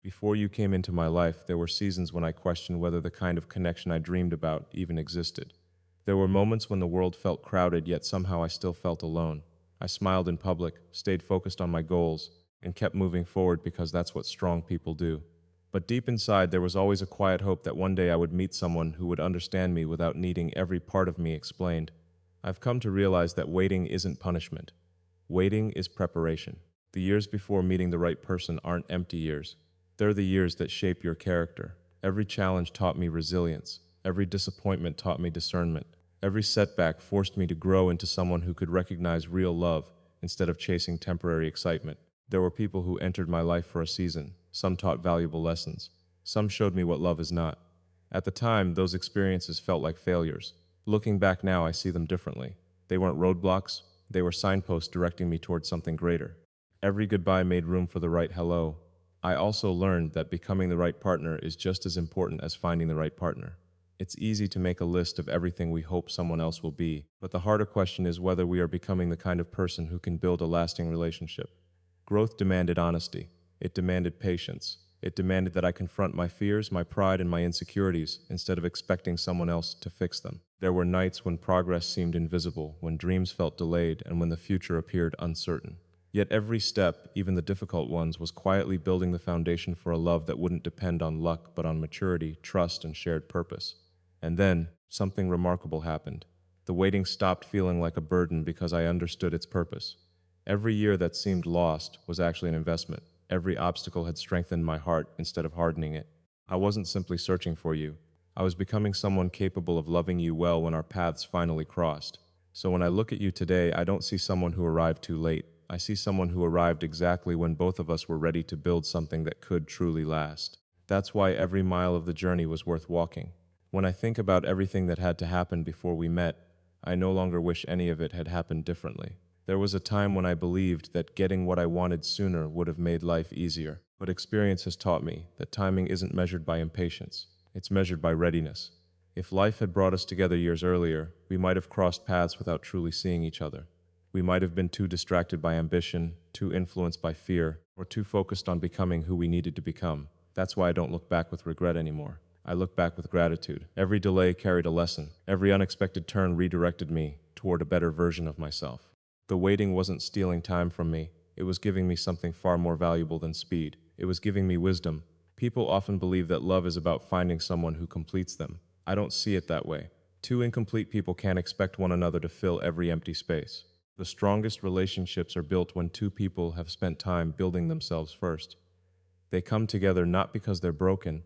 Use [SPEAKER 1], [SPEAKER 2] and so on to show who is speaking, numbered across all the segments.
[SPEAKER 1] Before you came into my life, there were seasons when I questioned whether the kind of connection I dreamed about even existed. There were moments when the world felt crowded, yet somehow I still felt alone. I smiled in public, stayed focused on my goals, and kept moving forward because that's what strong people do. But deep inside, there was always a quiet hope that one day I would meet someone who would understand me without needing every part of me explained. I've come to realize that waiting isn't punishment. Waiting is preparation. The years before meeting the right person aren't empty years. They're the years that shape your character. Every challenge taught me resilience. Every disappointment taught me discernment. Every setback forced me to grow into someone who could recognize real love instead of chasing temporary excitement. There were people who entered my life for a season. Some taught valuable lessons. Some showed me what love is not. At the time, those experiences felt like failures. Looking back now, I see them differently. They weren't roadblocks. They were signposts directing me towards something greater. Every goodbye made room for the right hello. I also learned that becoming the right partner is just as important as finding the right partner. It's easy to make a list of everything we hope someone else will be, but the harder question is whether we are becoming the kind of person who can build a lasting relationship. Growth demanded honesty. It demanded patience. It demanded that I confront my fears, my pride, and my insecurities instead of expecting someone else to fix them. There were nights when progress seemed invisible, when dreams felt delayed, and when the future appeared uncertain. Yet every step, even the difficult ones, was quietly building the foundation for a love that wouldn't depend on luck but on maturity, trust, and shared purpose. And then, something remarkable happened. The waiting stopped feeling like a burden because I understood its purpose. Every year that seemed lost was actually an investment. Every obstacle had strengthened my heart instead of hardening it. I wasn't simply searching for you. I was becoming someone capable of loving you well when our paths finally crossed. So when I look at you today, I don't see someone who arrived too late. I see someone who arrived exactly when both of us were ready to build something that could truly last. That's why every mile of the journey was worth walking. When I think about everything that had to happen before we met, I no longer wish any of it had happened differently. There was a time when I believed that getting what I wanted sooner would have made life easier. But experience has taught me that timing isn't measured by impatience. It's measured by readiness. If life had brought us together years earlier, we might have crossed paths without truly seeing each other. We might have been too distracted by ambition, too influenced by fear, or too focused on becoming who we needed to become. That's why I don't look back with regret anymore. I look back with gratitude. Every delay carried a lesson. Every unexpected turn redirected me toward a better version of myself. The waiting wasn't stealing time from me. It was giving me something far more valuable than speed. It was giving me wisdom. People often believe that love is about finding someone who completes them. I don't see it that way. Two incomplete people can't expect one another to fill every empty space. The strongest relationships are built when two people have spent time building themselves first. They come together not because they're broken,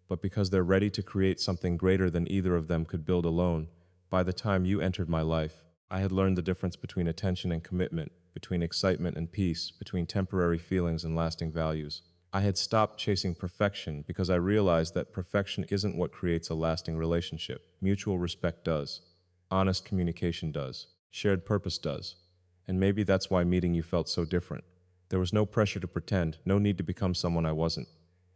[SPEAKER 1] but because they're ready to create something greater than either of them could build alone. By the time you entered my life, I had learned the difference between attention and commitment, between excitement and peace, between temporary feelings and lasting values. I had stopped chasing perfection because I realized that perfection isn't what creates a lasting relationship. Mutual respect does. Honest communication does. Shared purpose does. And maybe that's why meeting you felt so different. There was no pressure to pretend, no need to become someone I wasn't.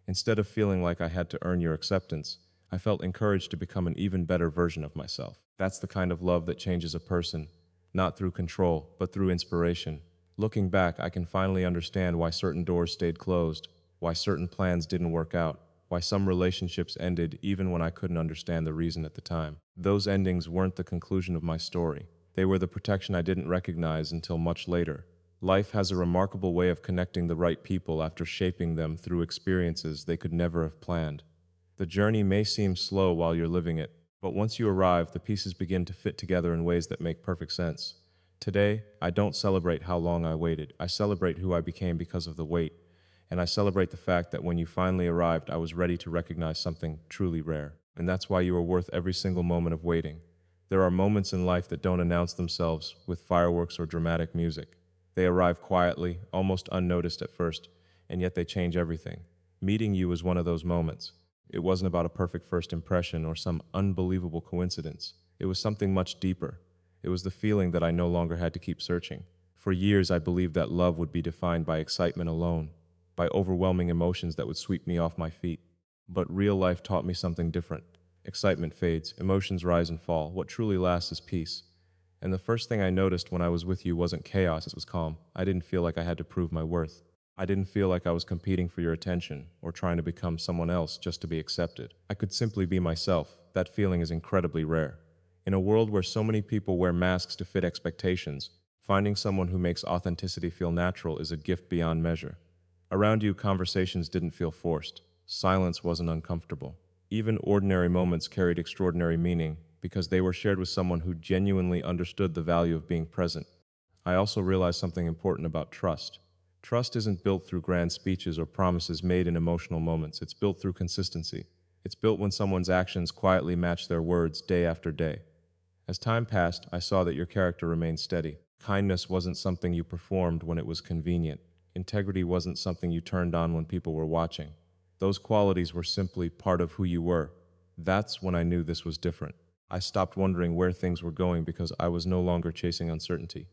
[SPEAKER 1] Instead of feeling like I had to earn your acceptance, I felt encouraged to become an even better version of myself. That's the kind of love that changes a person, not through control, but through inspiration. Looking back, I can finally understand why certain doors stayed closed, why certain plans didn't work out, why some relationships ended even when I couldn't understand the reason at the time. Those endings weren't the conclusion of my story. They were the protection I didn't recognize until much later. Life has a remarkable way of connecting the right people after shaping them through experiences they could never have planned. The journey may seem slow while you're living it, but once you arrive, the pieces begin to fit together in ways that make perfect sense. Today, I don't celebrate how long I waited. I celebrate who I became because of the wait. And I celebrate the fact that when you finally arrived, I was ready to recognize something truly rare. And that's why you are worth every single moment of waiting. There are moments in life that don't announce themselves with fireworks or dramatic music. They arrive quietly, almost unnoticed at first, and yet they change everything. Meeting you was one of those moments. It wasn't about a perfect first impression or some unbelievable coincidence. It was something much deeper. It was the feeling that I no longer had to keep searching. For years, I believed that love would be defined by excitement alone, by overwhelming emotions that would sweep me off my feet. But real life taught me something different. Excitement fades, emotions rise and fall. What truly lasts is peace. And the first thing I noticed when I was with you wasn't chaos, it was calm. I didn't feel like I had to prove my worth. I didn't feel like I was competing for your attention or trying to become someone else just to be accepted. I could simply be myself. That feeling is incredibly rare. In a world where so many people wear masks to fit expectations, finding someone who makes authenticity feel natural is a gift beyond measure. Around you, conversations didn't feel forced. Silence wasn't uncomfortable. Even ordinary moments carried extraordinary meaning because they were shared with someone who genuinely understood the value of being present. I also realized something important about trust. Trust isn't built through grand speeches or promises made in emotional moments. It's built through consistency. It's built when someone's actions quietly match their words day after day. As time passed, I saw that your character remained steady. Kindness wasn't something you performed when it was convenient. Integrity wasn't something you turned on when people were watching. Those qualities were simply part of who you were. That's when I knew this was different. I stopped wondering where things were going because I was no longer chasing uncertainty.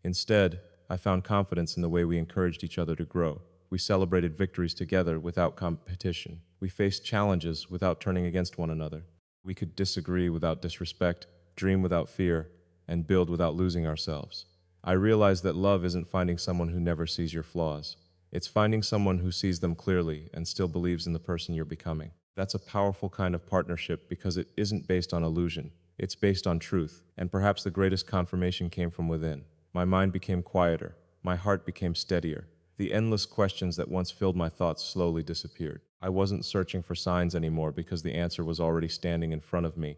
[SPEAKER 1] Instead, I found confidence in the way we encouraged each other to grow. We celebrated victories together without competition. We faced challenges without turning against one another. We could disagree without disrespect, dream without fear, and build without losing ourselves. I realized that love isn't finding someone who never sees your flaws. It's finding someone who sees them clearly and still believes in the person you're becoming. That's a powerful kind of partnership because it isn't based on illusion. It's based on truth, and perhaps the greatest confirmation came from within. My mind became quieter. My heart became steadier. The endless questions that once filled my thoughts slowly disappeared. I wasn't searching for signs anymore because the answer was already standing in front of me.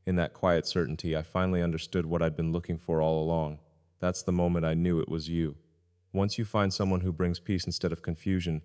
[SPEAKER 1] In that quiet certainty, I finally understood what I'd been looking for all along. That's the moment I knew it was you. Once you find someone who brings peace instead of confusion,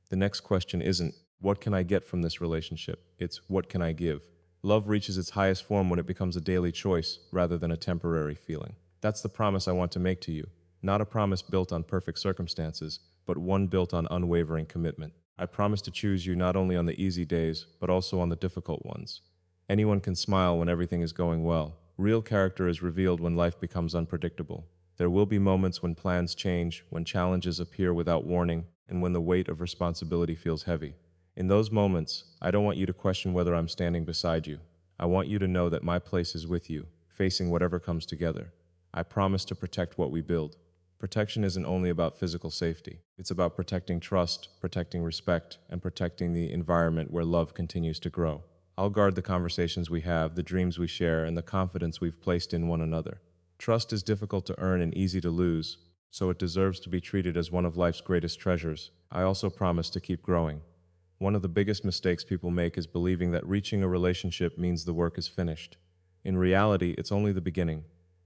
[SPEAKER 1] the next question isn't, what can I get from this relationship? It's, what can I give? Love reaches its highest form when it becomes a daily choice rather than a temporary feeling. That's the promise I want to make to you. Not a promise built on perfect circumstances, but one built on unwavering commitment. I promise to choose you not only on the easy days, but also on the difficult ones. Anyone can smile when everything is going well. Real character is revealed when life becomes unpredictable. There will be moments when plans change, when challenges appear without warning, and when the weight of responsibility feels heavy. In those moments, I don't want you to question whether I'm standing beside you. I want you to know that my place is with you, facing whatever comes together. I promise to protect what we build. Protection isn't only about physical safety. It's about protecting trust, protecting respect, and protecting the environment where love continues to grow. I'll guard the conversations we have, the dreams we share, and the confidence we've placed in one another. Trust is difficult to earn and easy to lose, so it deserves to be treated as one of life's greatest treasures. I also promise to keep growing. One of the biggest mistakes people make is believing that reaching a relationship means the work is finished. In reality, it's only the beginning.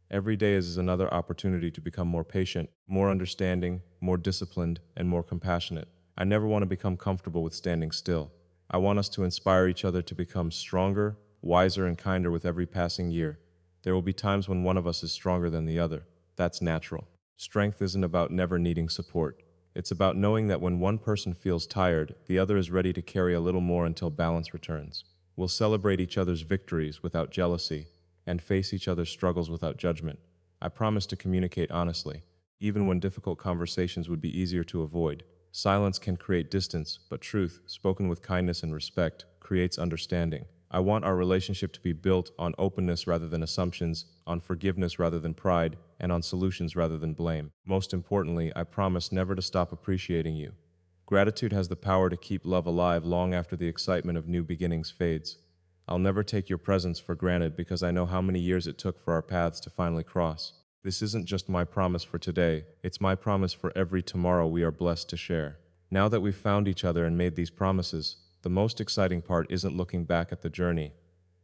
[SPEAKER 1] Every day is another opportunity to become more patient, more understanding, more disciplined, and more compassionate. I never want to become comfortable with standing still. I want us to inspire each other to become stronger, wiser, and kinder with every passing year. There will be times when one of us is stronger than the other. That's natural. Strength isn't about never needing support. It's about knowing that when one person feels tired, the other is ready to carry a little more until balance returns. We'll celebrate each other's victories without jealousy and face each other's struggles without judgment. I promise to communicate honestly, even when difficult conversations would be easier to avoid. Silence can create distance, but truth, spoken with kindness and respect, creates understanding. I want our relationship to be built on openness rather than assumptions, on forgiveness rather than pride, and on solutions rather than blame. Most importantly, I promise never to stop appreciating you. Gratitude has the power to keep love alive long after the excitement of new beginnings fades. I'll never take your presence for granted because I know how many years it took for our paths to finally cross. This isn't just my promise for today, it's my promise for every tomorrow we are blessed to share. Now that we've found each other and made these promises, the most exciting part isn't looking back at the journey.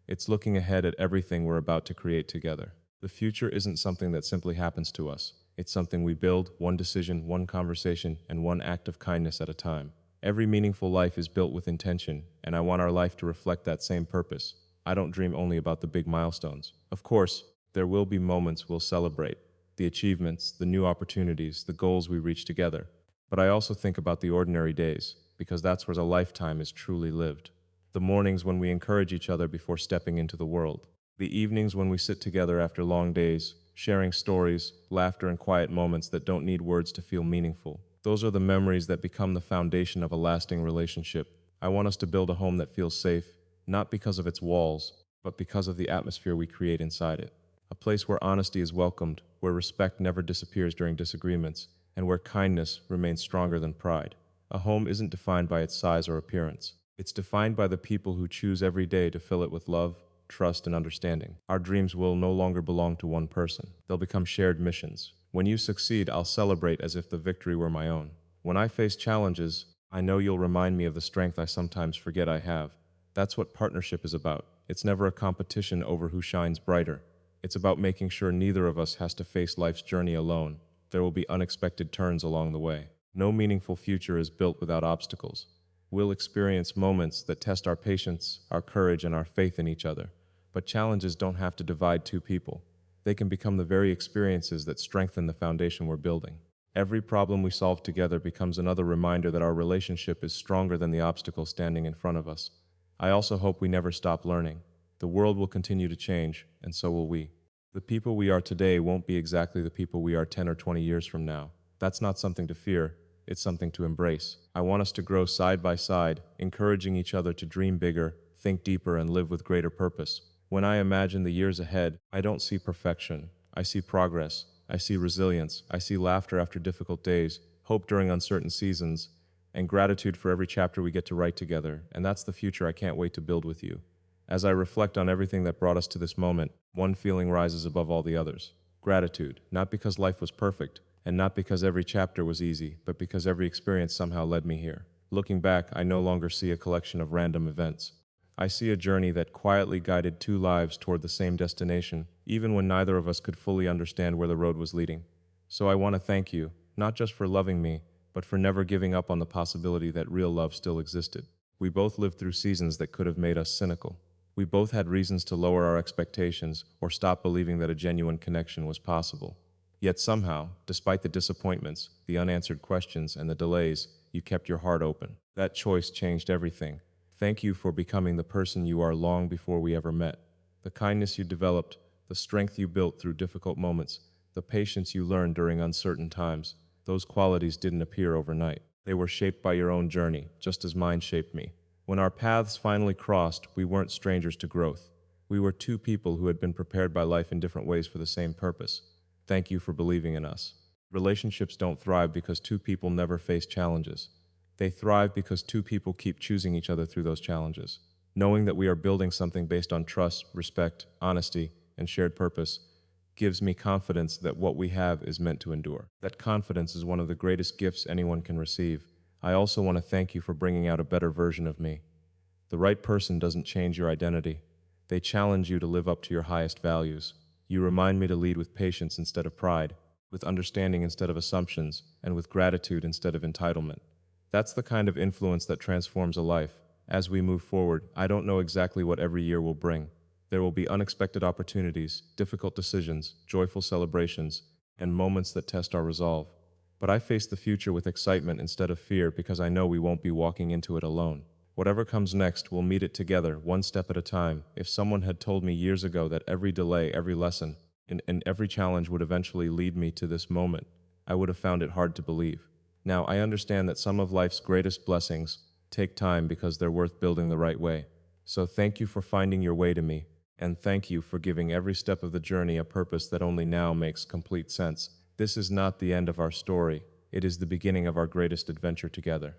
[SPEAKER 1] It's looking ahead at everything we're about to create together. The future isn't something that simply happens to us. It's something we build, one decision, one conversation, and one act of kindness at a time. Every meaningful life is built with intention, and I want our life to reflect that same purpose. I don't dream only about the big milestones. Of course, there will be moments we'll celebrate, the achievements, the new opportunities, the goals we reach together. But I also think about the ordinary days, because that's where a lifetime is truly lived. The mornings when we encourage each other before stepping into the world. The evenings when we sit together after long days, sharing stories, laughter, and quiet moments that don't need words to feel meaningful. Those are the memories that become the foundation of a lasting relationship. I want us to build a home that feels safe, not because of its walls, but because of the atmosphere we create inside it. A place where honesty is welcomed, where respect never disappears during disagreements, and where kindness remains stronger than pride. A home isn't defined by its size or appearance. It's defined by the people who choose every day to fill it with love, trust, and understanding. Our dreams will no longer belong to one person. They'll become shared missions. When you succeed, I'll celebrate as if the victory were my own. When I face challenges, I know you'll remind me of the strength I sometimes forget I have. That's what partnership is about. It's never a competition over who shines brighter. It's about making sure neither of us has to face life's journey alone. There will be unexpected turns along the way. No meaningful future is built without obstacles. We'll experience moments that test our patience, our courage, and our faith in each other. But challenges don't have to divide two people. They can become the very experiences that strengthen the foundation we're building. Every problem we solve together becomes another reminder that our relationship is stronger than the obstacle standing in front of us. I also hope we never stop learning. The world will continue to change, and so will we. The people we are today won't be exactly the people we are 10 or 20 years from now. That's not something to fear. It's something to embrace. I want us to grow side by side, encouraging each other to dream bigger, think deeper, and live with greater purpose. When I imagine the years ahead, I don't see perfection. I see progress. I see resilience. I see laughter after difficult days, hope during uncertain seasons, and gratitude for every chapter we get to write together. And that's the future I can't wait to build with you. As I reflect on everything that brought us to this moment, one feeling rises above all the others. Gratitude, not because life was perfect, and not because every chapter was easy, but because every experience somehow led me here. Looking back, I no longer see a collection of random events. I see a journey that quietly guided two lives toward the same destination, even when neither of us could fully understand where the road was leading. So I want to thank you, not just for loving me, but for never giving up on the possibility that real love still existed. We both lived through seasons that could have made us cynical. We both had reasons to lower our expectations or stop believing that a genuine connection was possible. Yet somehow, despite the disappointments, the unanswered questions, and the delays, you kept your heart open. That choice changed everything. Thank you for becoming the person you are long before we ever met. The kindness you developed, the strength you built through difficult moments, the patience you learned during uncertain times, those qualities didn't appear overnight. They were shaped by your own journey, just as mine shaped me. When our paths finally crossed, we weren't strangers to growth. We were two people who had been prepared by life in different ways for the same purpose. Thank you for believing in us. Relationships don't thrive because two people never face challenges. They thrive because two people keep choosing each other through those challenges. Knowing that we are building something based on trust, respect, honesty, and shared purpose gives me confidence that what we have is meant to endure. That confidence is one of the greatest gifts anyone can receive. I also want to thank you for bringing out a better version of me. The right person doesn't change your identity. They challenge you to live up to your highest values. You remind me to lead with patience instead of pride, with understanding instead of assumptions, and with gratitude instead of entitlement. That's the kind of influence that transforms a life. As we move forward, I don't know exactly what every year will bring. There will be unexpected opportunities, difficult decisions, joyful celebrations, and moments that test our resolve. But I face the future with excitement instead of fear because I know we won't be walking into it alone. Whatever comes next, we'll meet it together, one step at a time. If someone had told me years ago that every delay, every lesson, and every challenge would eventually lead me to this moment, I would have found it hard to believe. Now, I understand that some of life's greatest blessings take time because they're worth building the right way. So thank you for finding your way to me, and thank you for giving every step of the journey a purpose that only now makes complete sense. This is not the end of our story. It is the beginning of our greatest adventure together.